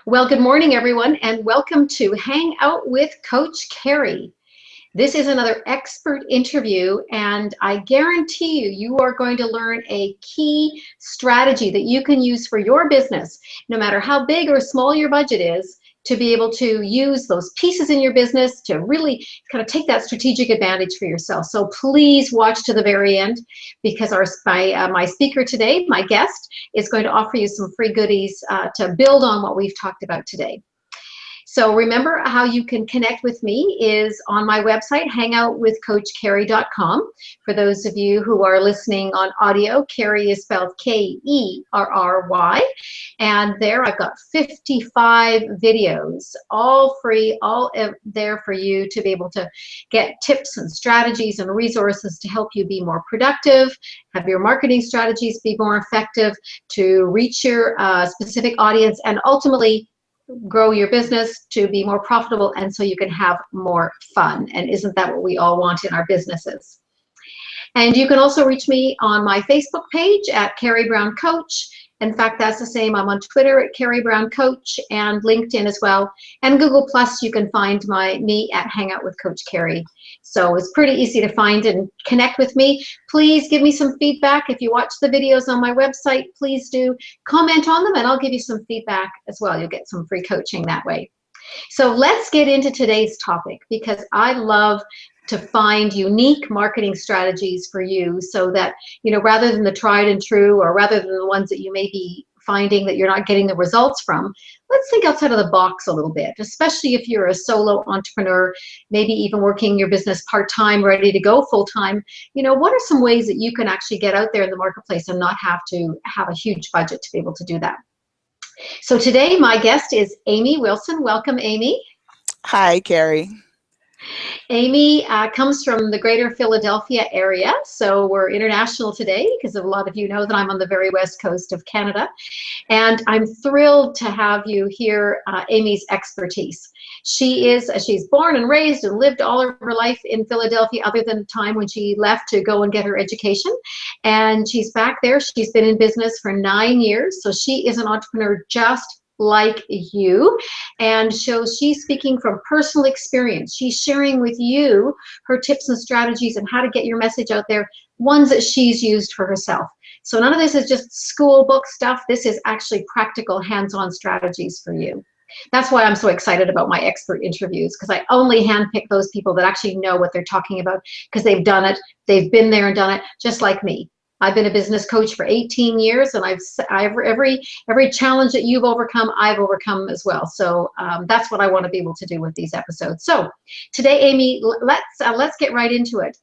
Well, good morning, everyone, and welcome to Hang Out with Coach Kerry. This is another expert interview, and I guarantee you are going to learn a key strategy that you can use for your business, no matter how big or small your budget is, to be able to use those pieces in your business to really kind of take that strategic advantage for yourself. So please watch to the very end, because my speaker today, my guest, is going to offer you some free goodies to build on what we've talked about today. So remember, how you can connect with me is on my website, HangOutWithCoachKerry.com. For those of you who are listening on audio, Kerry is spelled Kerry. And there I've got 55 videos, all free, all there for you to be able to get tips and strategies and resources to help you be more productive, have your marketing strategies be more effective, to reach your specific audience, and ultimately grow your business to be more profitable, and so you can have more fun. And isn't that what we all want in our businesses? And you can also reach me on my Facebook page at Kerry Brown Coach. In fact, that's the same. I'm on Twitter at Kerry Brown Coach, and LinkedIn as well. And Google Plus, you can find me at Hangout with Coach Kerry. So it's pretty easy to find and connect with me. Please give me some feedback. If you watch the videos on my website, please do comment on them, and I'll give you some feedback as well. You'll get some free coaching that way. So let's get into today's topic, because I love to find unique marketing strategies for you, so that, rather than the tried and true, or rather than the ones that you may be finding that you're not getting the results from, let's think outside of the box a little bit, especially if you're a solo entrepreneur, maybe even working your business part-time, ready to go full-time. What are some ways that you can actually get out there in the marketplace and not have to have a huge budget to be able to do that? So today my guest is Aimee Wilson. Welcome, Aimee. Hi, Kerry. Aimee comes from the greater Philadelphia area, so we're international today, because a lot of you know that I'm on the very west coast of Canada. And I'm thrilled to have you hear Aimee's expertise. She's born and raised and lived all of her life in Philadelphia, other than the time when she left to go and get her education. And she's back there. She's been in business for 9 years, so she is an entrepreneur just like you. And so she's speaking from personal experience. She's sharing with you her tips and strategies and how to get your message out there, ones that she's used for herself. So none of this is just school book stuff. This is actually practical, hands-on strategies for you. That's why I'm so excited about my expert interviews, because I only handpick those people that actually know what they're talking about, because they've done it, they've been there and done it, just like me. I've been a business coach for 18 years, and every challenge that you've overcome, I've overcome as well. So that's what I want to be able to do with these episodes. So today, Aimee, let's get right into it.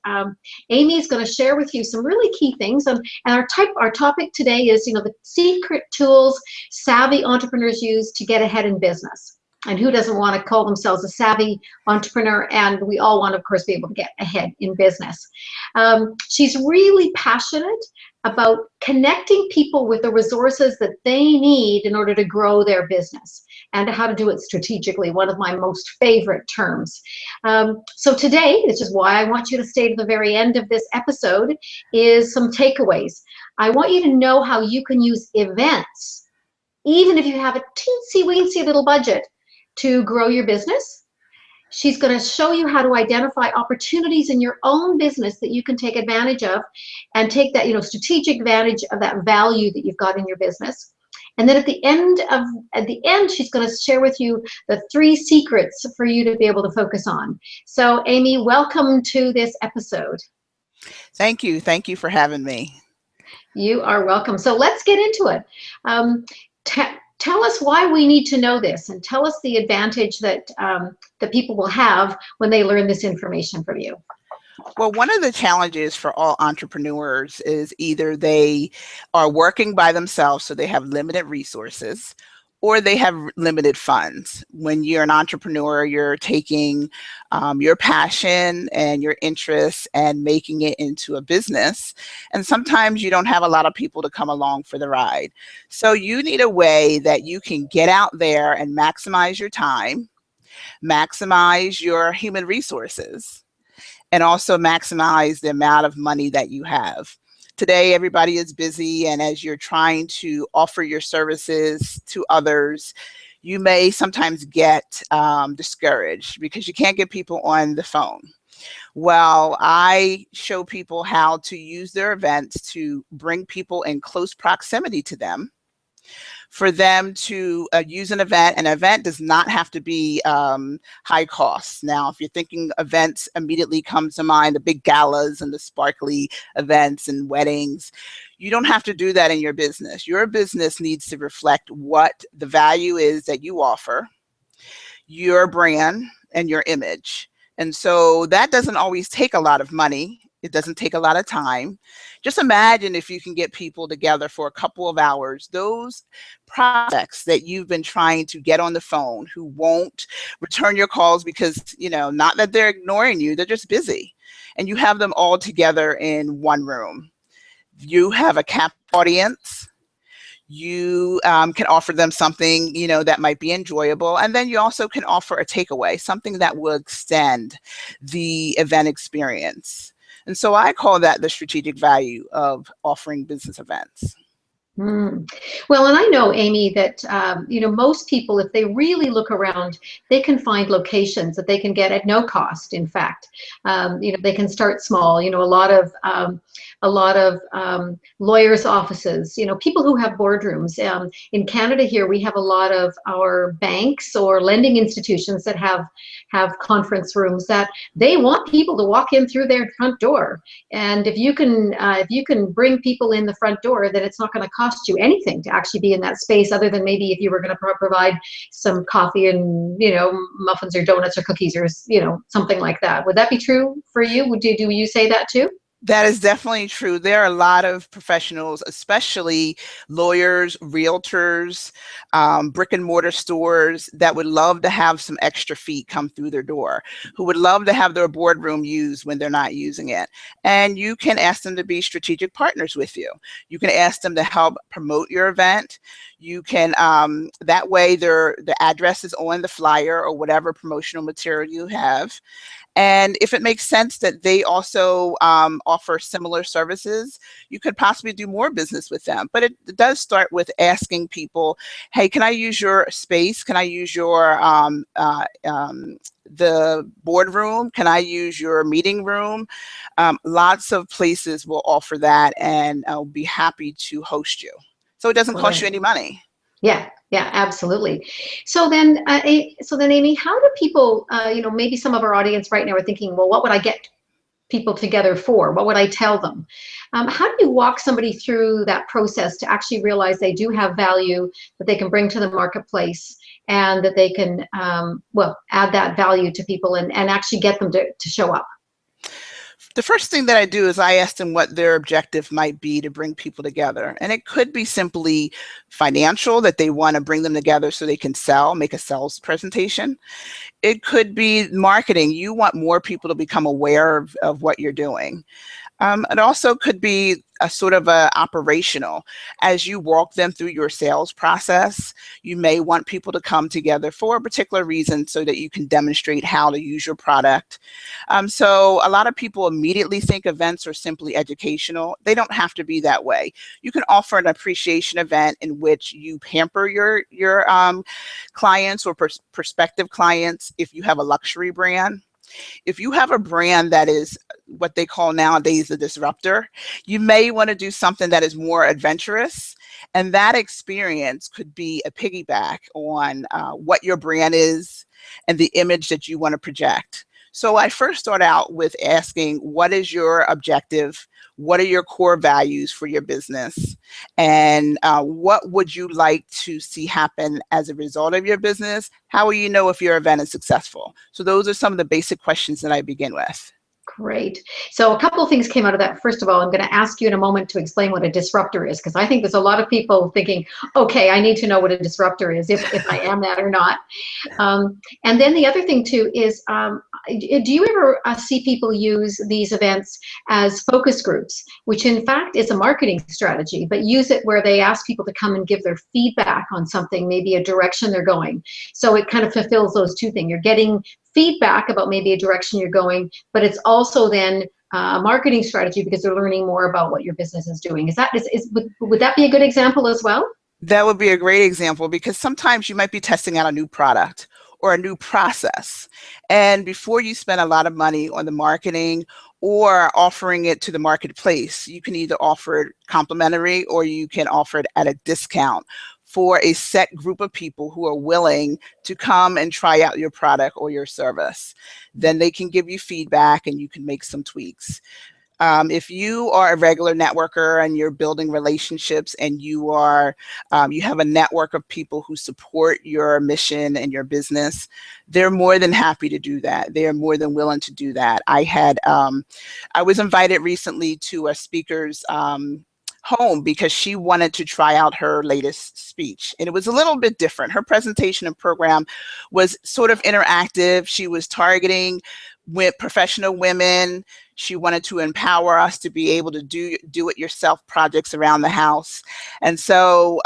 Aimee is going to share with you some really key things, and our topic today is, the secret tools savvy entrepreneurs use to get ahead in business. And who doesn't want to call themselves a savvy entrepreneur? And we all want to, of course, be able to get ahead in business. She's really passionate about connecting people with the resources that they need in order to grow their business, and how to do it strategically, one of my most favorite terms. So today, which is why I want you to stay to the very end of this episode, is some takeaways. I want you to know how you can use events, even if you have a teensy-weensy little budget, to grow your business. She's going to show you how to identify opportunities in your own business that you can take advantage of, and take that, strategic advantage of that value that you've got in your business. And then at the end, she's going to share with you the 3 secrets for you to be able to focus on. So, Aimee, welcome to this episode. Thank you. Thank you for having me. You are welcome. So let's get into it. Tell us why we need to know this, and tell us the advantage that that people will have when they learn this information from you. Well, one of the challenges for all entrepreneurs is either they are working by themselves, so they have limited resources, or they have limited funds. When you're an entrepreneur, you're taking your passion and your interests and making it into a business. And sometimes you don't have a lot of people to come along for the ride. So you need a way that you can get out there and maximize your time, maximize your human resources, and also maximize the amount of money that you have. Today, everybody is busy, and as you're trying to offer your services to others, you may sometimes get discouraged because you can't get people on the phone. Well, I show people how to use their events to bring people in close proximity to them, for them to use an event does not have to be high cost. Now, if you're thinking events, immediately comes to mind the big galas and the sparkly events and weddings. You don't have to do that in your business. Your business needs to reflect what the value is that you offer, your brand, and your image. And so that doesn't always take a lot of money. It doesn't take a lot of time. Just imagine if you can get people together for a couple of hours, those prospects that you've been trying to get on the phone who won't return your calls because, not that they're ignoring you, they're just busy. And you have them all together in one room. You have a capped audience. You can offer them something, that might be enjoyable. And then you also can offer a takeaway, something that will extend the event experience. And so I call that the strategic value of offering business events. Well, and I know, Aimee, that, most people, if they really look around, they can find locations that they can get at no cost. In fact, they can start small. A lot of lawyers' offices, people who have boardrooms. In Canada here, we have a lot of our banks or lending institutions that have conference rooms that they want people to walk in through their front door. And if you can bring people in the front door, then it's not going to cost you anything to actually be in that space, other than maybe if you were going to provide some coffee and muffins or donuts or cookies or something like that. Would that be true for you? Do you say that too? That is definitely true. There are a lot of professionals, especially lawyers, realtors, brick and mortar stores, that would love to have some extra feet come through their door, who would love to have their boardroom used when they're not using it. And you can ask them to be strategic partners with you. You can ask them to help promote your event. You can, that way the address is on the flyer or whatever promotional material you have. And if it makes sense that they also offer similar services, you could possibly do more business with them. But it does start with asking people, hey, can I use your space? Can I use your the boardroom? Can I use your meeting room? Lots of places will offer that, and I'll be happy to host you. So it doesn't cost you any money. Yeah, absolutely. So then, Aimee, how do people, maybe some of our audience right now are thinking, well, what would I get people together for? What would I tell them? How do you walk somebody through that process to actually realize they do have value that they can bring to the marketplace, and that they can, add that value to people and actually get them to show up? The first thing that I do is I ask them what their objective might be to bring people together. And it could be simply financial, that they want to bring them together so they can sell, make a sales presentation. It could be marketing. You want more people to become aware of what you're doing. It also could be a sort of a operational. As you walk them through your sales process, you may want people to come together for a particular reason so that you can demonstrate how to use your product. So a lot of people immediately think events are simply educational. They don't have to be that way. You can offer an appreciation event in which you pamper your clients or prospective clients if you have a luxury brand. If you have a brand that is what they call nowadays the disruptor, you may want to do something that is more adventurous. And that experience could be a piggyback on what your brand is and the image that you want to project. So I first start out with asking, what is your objective? What are your core values for your business? And what would you like to see happen as a result of your business? How will you know if your event is successful? So those are some of the basic questions that I begin with. Great. So a couple of things came out of that. First of all, I'm going to ask you in a moment to explain what a disruptor is, because I think there's a lot of people thinking, okay, I need to know what a disruptor is, if I am that or not. And then the other thing too is, do you ever see people use these events as focus groups, which in fact is a marketing strategy, but use it where they ask people to come and give their feedback on something, maybe a direction they're going. So it kind of fulfills those two things. You're getting feedback about maybe a direction you're going, but it's also then a marketing strategy because they're learning more about what your business is doing. Would that be a good example as well? That would be a great example, because sometimes you might be testing out a new product or a new process. And before you spend a lot of money on the marketing or offering it to the marketplace, you can either offer it complimentary or you can offer it at a discount for a set group of people who are willing to come and try out your product or your service. Then they can give you feedback and you can make some tweaks. If you are a regular networker and you're building relationships and you have a network of people who support your mission and your business, they're more than happy to do that. They are more than willing to do that. I was invited recently to a speaker's home because she wanted to try out her latest speech, and it was a little bit different. Her presentation and program was sort of interactive. She was targeting with professional women. She wanted to empower us to be able to do it yourself projects around the house. And so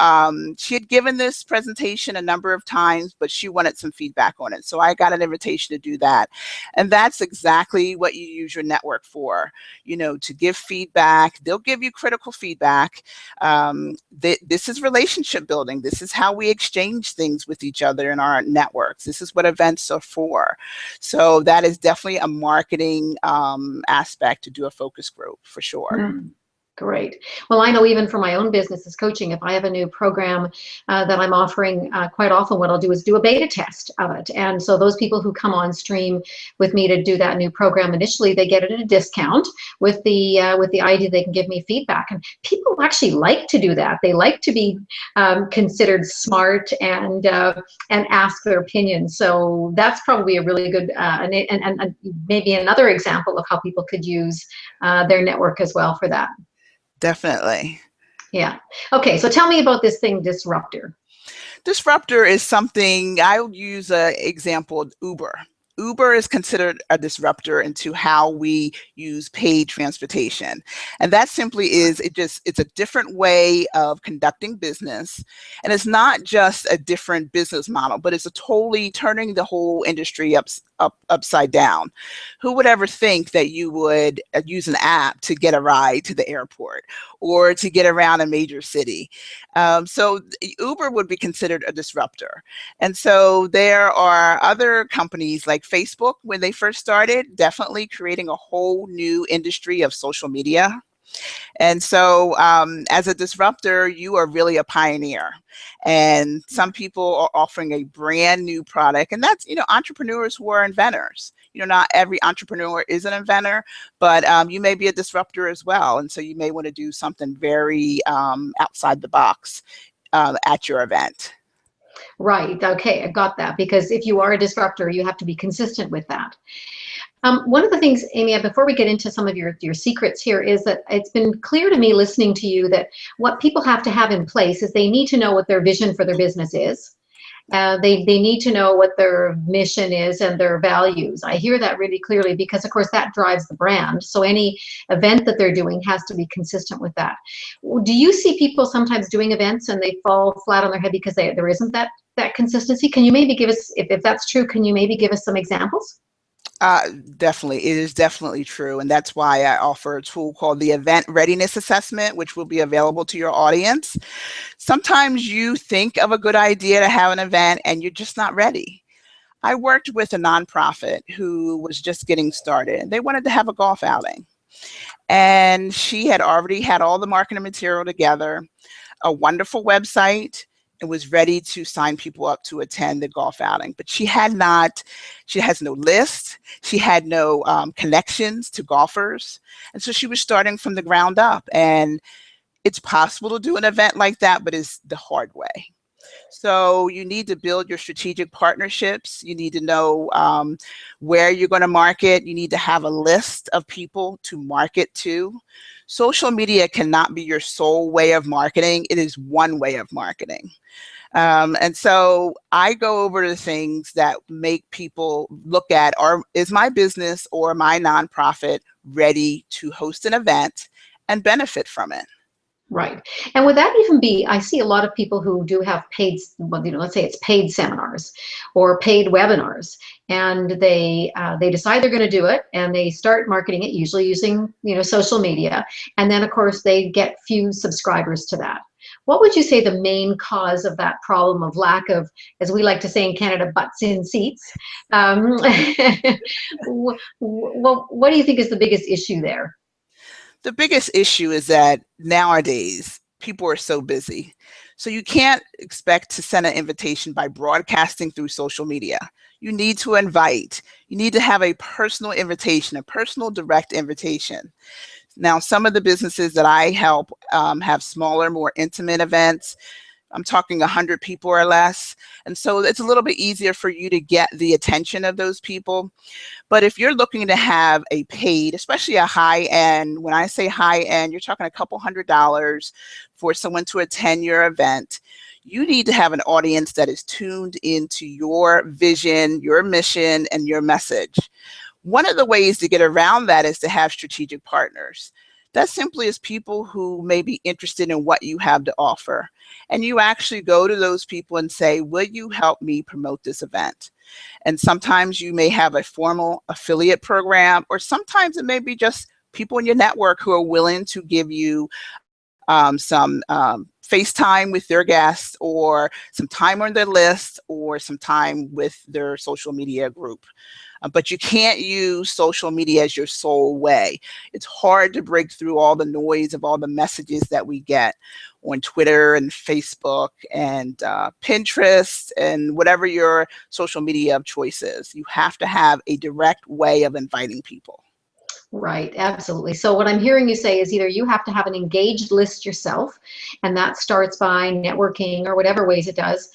she had given this presentation a number of times, but she wanted some feedback on it. So I got an invitation to do that. And that's exactly what you use your network for, to give feedback. They'll give you critical feedback. This is relationship building. This is how we exchange things with each other in our networks. This is what events are for. So that is definitely a marketing aspect to do a focus group for sure. Great. Well, I know even for my own business as coaching, if I have a new program that I'm offering, quite often what I'll do is do a beta test of it. And so those people who come on stream with me to do that new program, initially they get it at a discount with the idea they can give me feedback. And people actually like to do that. They like to be considered smart and ask their opinion. So that's probably a really good and maybe another example of how people could use their network as well for that. Definitely. Yeah. Okay. So tell me about this thing, Disruptor. Disruptor is something, I'll use an example of Uber. Uber is considered a disruptor into how we use paid transportation. And that simply is, it's a different way of conducting business. And it's not just a different business model, but it's a totally turning the whole industry upside down. Who would ever think that you would use an app to get a ride to the airport or to get around a major city? So Uber would be considered a disruptor. And so there are other companies like Facebook, when they first started, definitely creating a whole new industry of social media. And so as a disruptor, you are really a pioneer. And some people are offering a brand new product. And that's, entrepreneurs who are inventors. Not every entrepreneur is an inventor, but you may be a disruptor as well. And so you may want to do something very outside the box at your event. Right. Okay. I got that. Because if you are a disruptor, you have to be consistent with that. One of the things, Aimee, before we get into some of your secrets here, is that it's been clear to me listening to you that what people have to have in place is they need to know what their vision for their business is. They need to know what their mission is and their values. I hear that really clearly because, of course, that drives the brand. So any event that they're doing has to be consistent with that. Do you see people sometimes doing events and they fall flat on their head because there isn't that consistency? Can you maybe give us, if that's true, can you maybe give us some examples? Definitely. It is definitely true. And that's why I offer a tool called the Event Readiness Assessment, which will be available to your audience. Sometimes you think of a good idea to have an event and you're just not ready. I worked with a nonprofit who was just getting started. They wanted to have a golf outing. And she had already had all the marketing material together, a wonderful website, and was ready to sign people up to attend the golf outing. But she has no list. She had no connections to golfers. And so she was starting from the ground up. And it's possible to do an event like that, but it's the hard way. So you need to build your strategic partnerships. You need to know where you're going to market. You need to have a list of people to market to. Social media cannot be your sole way of marketing. It is one way of marketing. And so I go over the things that make people look at, is my business or my nonprofit ready to host an event and benefit from it? Right. And would that even be, I see a lot of people who do have paid, let's say it's paid seminars or paid webinars, and they decide they're going to do it and they start marketing it, usually using, social media. And then of course they get few subscribers to that. What would you say the main cause of that problem of lack of, as we like to say in Canada, butts in seats? What do you think is the biggest issue there? The biggest issue is that nowadays people are so busy. So you can't expect to send an invitation by broadcasting through social media. You need to invite. You need to have a personal invitation, a personal direct invitation. Now, some of the businesses that I help have smaller, more intimate events. I'm talking 100 people or less. And so it's a little bit easier for you to get the attention of those people. But if you're looking to have a paid, especially a high end, when I say high end, you're talking a couple $100s for someone to attend your event. You need to have an audience that is tuned into your vision, your mission, and your message. One of the ways to get around that is to have strategic partners. That simply is people who may be interested in what you have to offer. And you actually go to those people and say, will you help me promote this event? And sometimes you may have a formal affiliate program, or sometimes it may be just people in your network who are willing to give you some FaceTime with their guests, or some time on their list, or some time with their social media group. But you can't use social media as your sole way. It's hard to break through all the noise of all the messages that we get on Twitter and Facebook and Pinterest and whatever your social media of choice is. You have to have a direct way of inviting people. Right, absolutely. So what I'm hearing you say is either you have to have an engaged list yourself, and that starts by networking or whatever ways it does,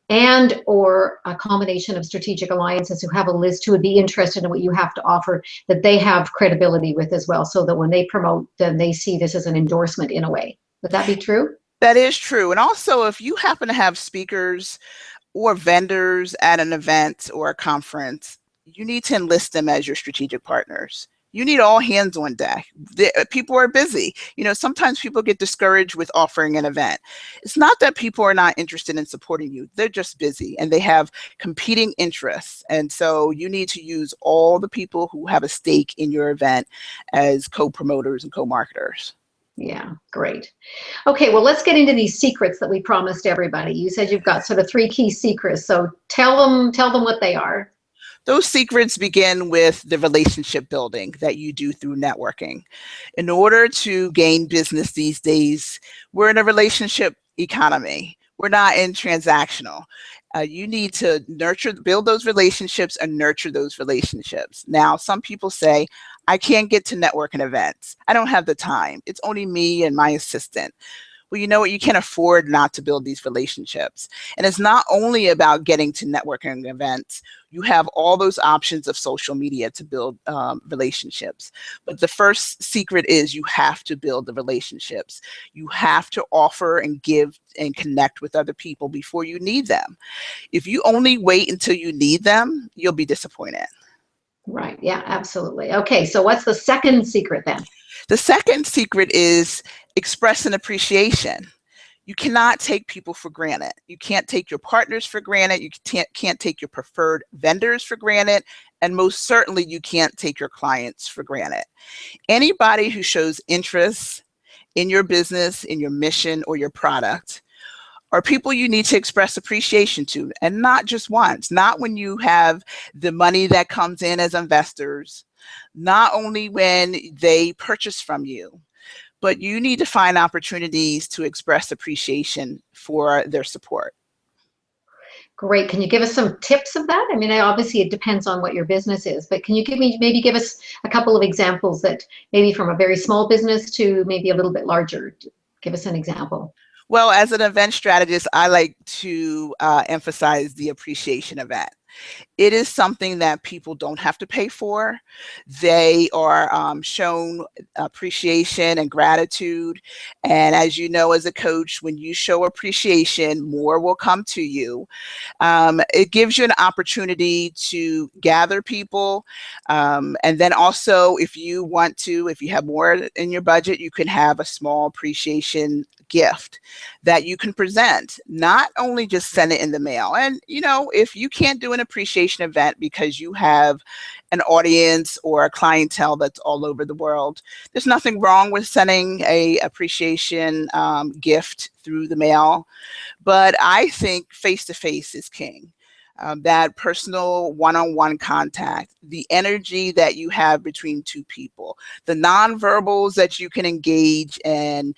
and or a combination of strategic alliances who have a list who would be interested in what you have to offer, that they have credibility with as well, so that when they promote, then they see this as an endorsement in a way. Would that be true? That is true. And also, if you happen to have speakers or vendors at an event or a conference, you need to enlist them as your strategic partners. You need all hands on deck. People are busy. You know, sometimes people get discouraged with offering an event. It's not that people are not interested in supporting you. They're just busy and they have competing interests. And so you need to use all the people who have a stake in your event as co-promoters and co-marketers. Yeah, great. Okay, well, let's get into these secrets that we promised everybody. You said you've got sort of 3 key secrets. So tell them what they are. Those secrets begin with the relationship building that you do through networking. In order to gain business these days, we're in a relationship economy. We're not in transactional. You need to build those relationships and nurture those relationships. Now, some people say, I can't get to networking events. I don't have the time. It's only me and my assistant. Well, you know what? You can't afford not to build these relationships. And it's not only about getting to networking events. You have all those options of social media to build relationships. But the first secret is you have to build the relationships. You have to offer and give and connect with other people before you need them. If you only wait until you need them, you'll be disappointed. Right. Yeah, absolutely. Okay, so what's the second secret then? The second secret is express an appreciation. You cannot take people for granted. You can't take your partners for granted. You can't take your preferred vendors for granted. And most certainly, you can't take your clients for granted. Anybody who shows interest in your business, in your mission, or your product are people you need to express appreciation to, and not just once, not when you have the money that comes in as investors, not only when they purchase from you, but you need to find opportunities to express appreciation for their support. Great. Can you give us some tips of that? I mean, obviously it depends on what your business is, but can you maybe give us a couple of examples that maybe from a very small business to maybe a little bit larger? Give us an example. Well, as an event strategist, I like to emphasize the appreciation event. It is something that people don't have to pay for. They are shown appreciation and gratitude. And as you know, as a coach, when you show appreciation, more will come to you. It gives you an opportunity to gather people. And then also, if you want to, if you have more in your budget, you can have a small appreciation gift that you can present, not only just send it in the mail. And, you know, if you can't do an appreciation appreciation event because you have an audience or a clientele that's all over the world. There's nothing wrong with sending a appreciation gift through the mail, but I think face-to-face is king. That personal one-on-one contact, the energy that you have between two people, the nonverbals that you can engage and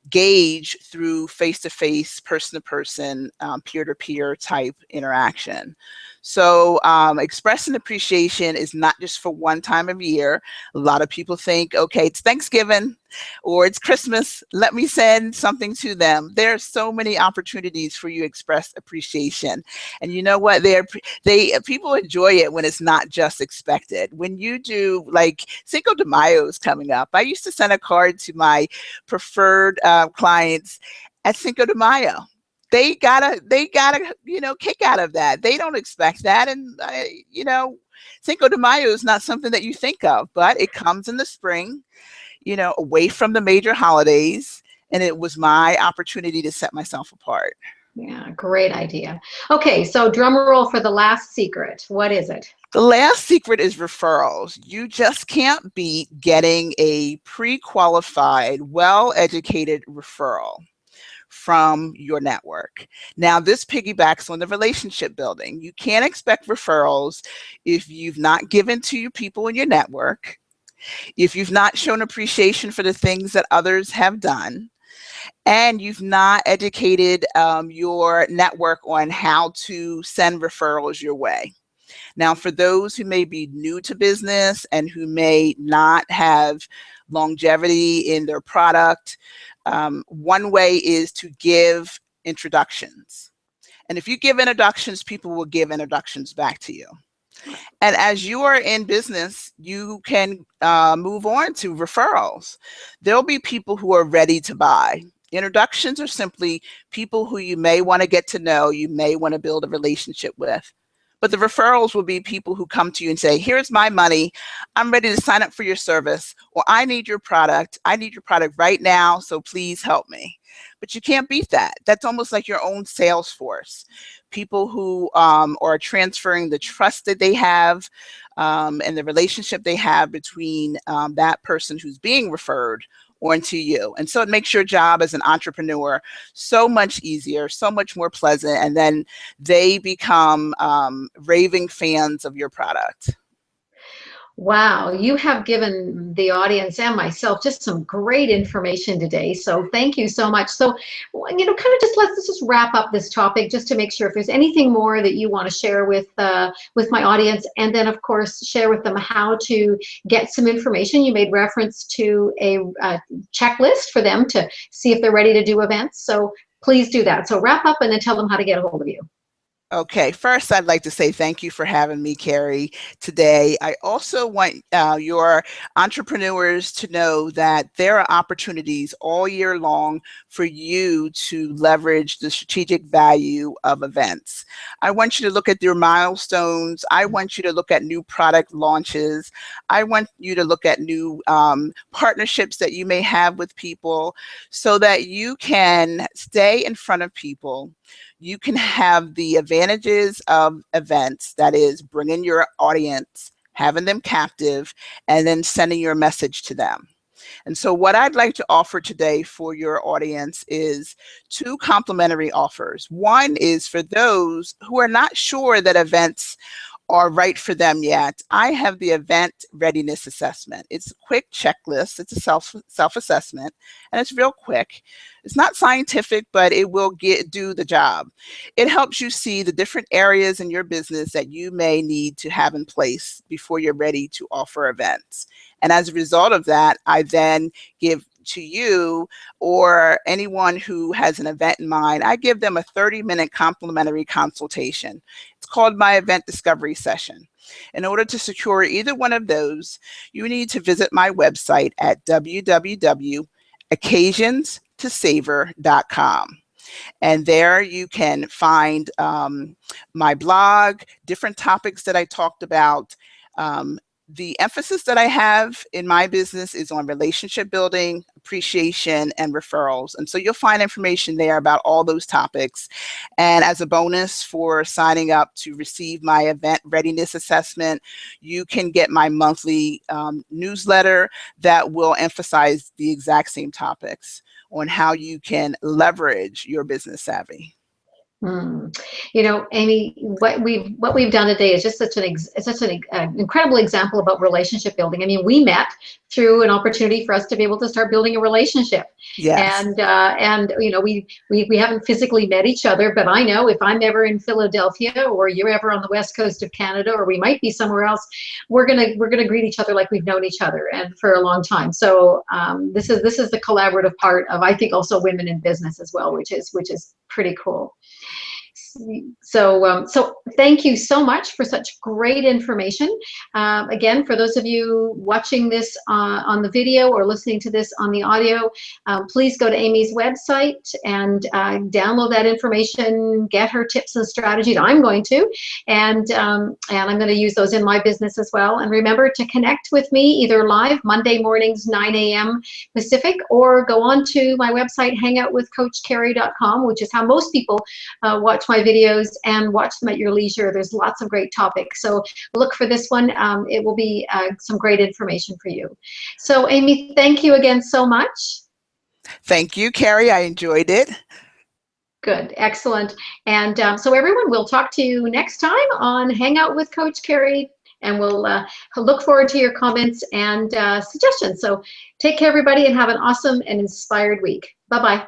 gauge through face-to-face, person-to-person, peer-to-peer type interaction. So expressing appreciation is not just for one time of year. A lot of people think, okay, it's Thanksgiving or it's Christmas, let me send something to them. There are so many opportunities for you to express appreciation. And you know what? People enjoy it when it's not just expected. When you do, like Cinco de Mayo is coming up. I used to send a card to my preferred clients at Cinco de Mayo. They got a kick out of that. They don't expect that. And, Cinco de Mayo is not something that you think of, but it comes in the spring, away from the major holidays. And it was my opportunity to set myself apart. Yeah, great idea. Okay, so drum roll for the last secret. What is it? The last secret is referrals. You just can't beat getting a pre-qualified, well-educated referral from your network. Now, this piggybacks on the relationship building. You can't expect referrals if you've not given to your people in your network, if you've not shown appreciation for the things that others have done, and you've not educated your network on how to send referrals your way. Now, for those who may be new to business and who may not have longevity in their product, one way is to give introductions. And if you give introductions, people will give introductions back to you. And as you are in business, you can move on to referrals. There'll be people who are ready to buy. Introductions are simply people who you may want to get to know, you may want to build a relationship with. But the referrals will be people who come to you and say, here's my money. I'm ready to sign up for your service, or I need your product. I need your product right now, so please help me. But you can't beat that. That's almost like your own sales force. People who are transferring the trust that they have and the relationship they have between that person who's being referred onto you. And so it makes your job as an entrepreneur so much easier, so much more pleasant, and then they become raving fans of your product. Wow, you have given the audience and myself just some great information today. So thank you so much. So, kind of let's just wrap up this topic just to make sure if there's anything more that you want to share with my audience, and then of course share with them how to get some information. You made reference to a checklist for them to see if they're ready to do events. So please do that. So wrap up and then tell them how to get a hold of you. Okay, first I'd like to say thank you for having me, Kerry, today. I also want your entrepreneurs to know that there are opportunities all year long for you to leverage the strategic value of events. I want you to look at your milestones. I want you to look at new product launches. I want you to look at new partnerships that you may have with people so that you can stay in front of people. You can have the advantages of events, that is bringing your audience, having them captive, and then sending your message to them. And so what I'd like to offer today for your audience is two complimentary offers. One is for those who are not sure that events are right for them yet. I have the event readiness assessment. It's a quick checklist. It's a self-assessment, and it's real quick. It's not scientific, but it will do the job. It helps you see the different areas in your business that you may need to have in place before you're ready to offer events. And as a result of that, I then give to you or anyone who has an event in mind, I give them a 30-minute complimentary consultation. It's called my event discovery session. In order to secure either one of those, you need to visit my website at www.occasionstosavor.com. And there you can find my blog, different topics that I talked about, The emphasis that I have in my business is on relationship building, appreciation, and referrals. And so you'll find information there about all those topics. And as a bonus for signing up to receive my event readiness assessment, you can get my monthly newsletter that will emphasize the exact same topics on how you can leverage your business savvy. You know, Aimee, what we've done today is just such an incredible example about relationship building. I mean, we met through an opportunity for us to be able to start building a relationship. Yes. And you know, we haven't physically met each other, but I know if I'm ever in Philadelphia or you're ever on the west coast of Canada, or we might be somewhere else, we're gonna greet each other like we've known each other and for a long time. So this is the collaborative part of, I think, also women in business as well, which is pretty cool. So thank you so much for such great information. Again, for those of you watching this on the video or listening to this on the audio, please go to Aimee's website and download that information, get her tips and strategies. I'm going to, and I'm going to use those in my business as well. And remember to connect with me either live Monday mornings, 9 a.m. Pacific, or go on to my website, HangOutWithCoachKerry.com, which is how most people watch my videos, and watch them at your leisure. There's lots of great topics. So look for this one. It will be some great information for you. So Aimee, thank you again so much. Thank you, Kerry. I enjoyed it. Good, excellent. And so everyone, we'll talk to you next time on Hangout with Coach Kerry, and we'll look forward to your comments and suggestions. So take care, everybody, and have an awesome and inspired week. Bye-bye.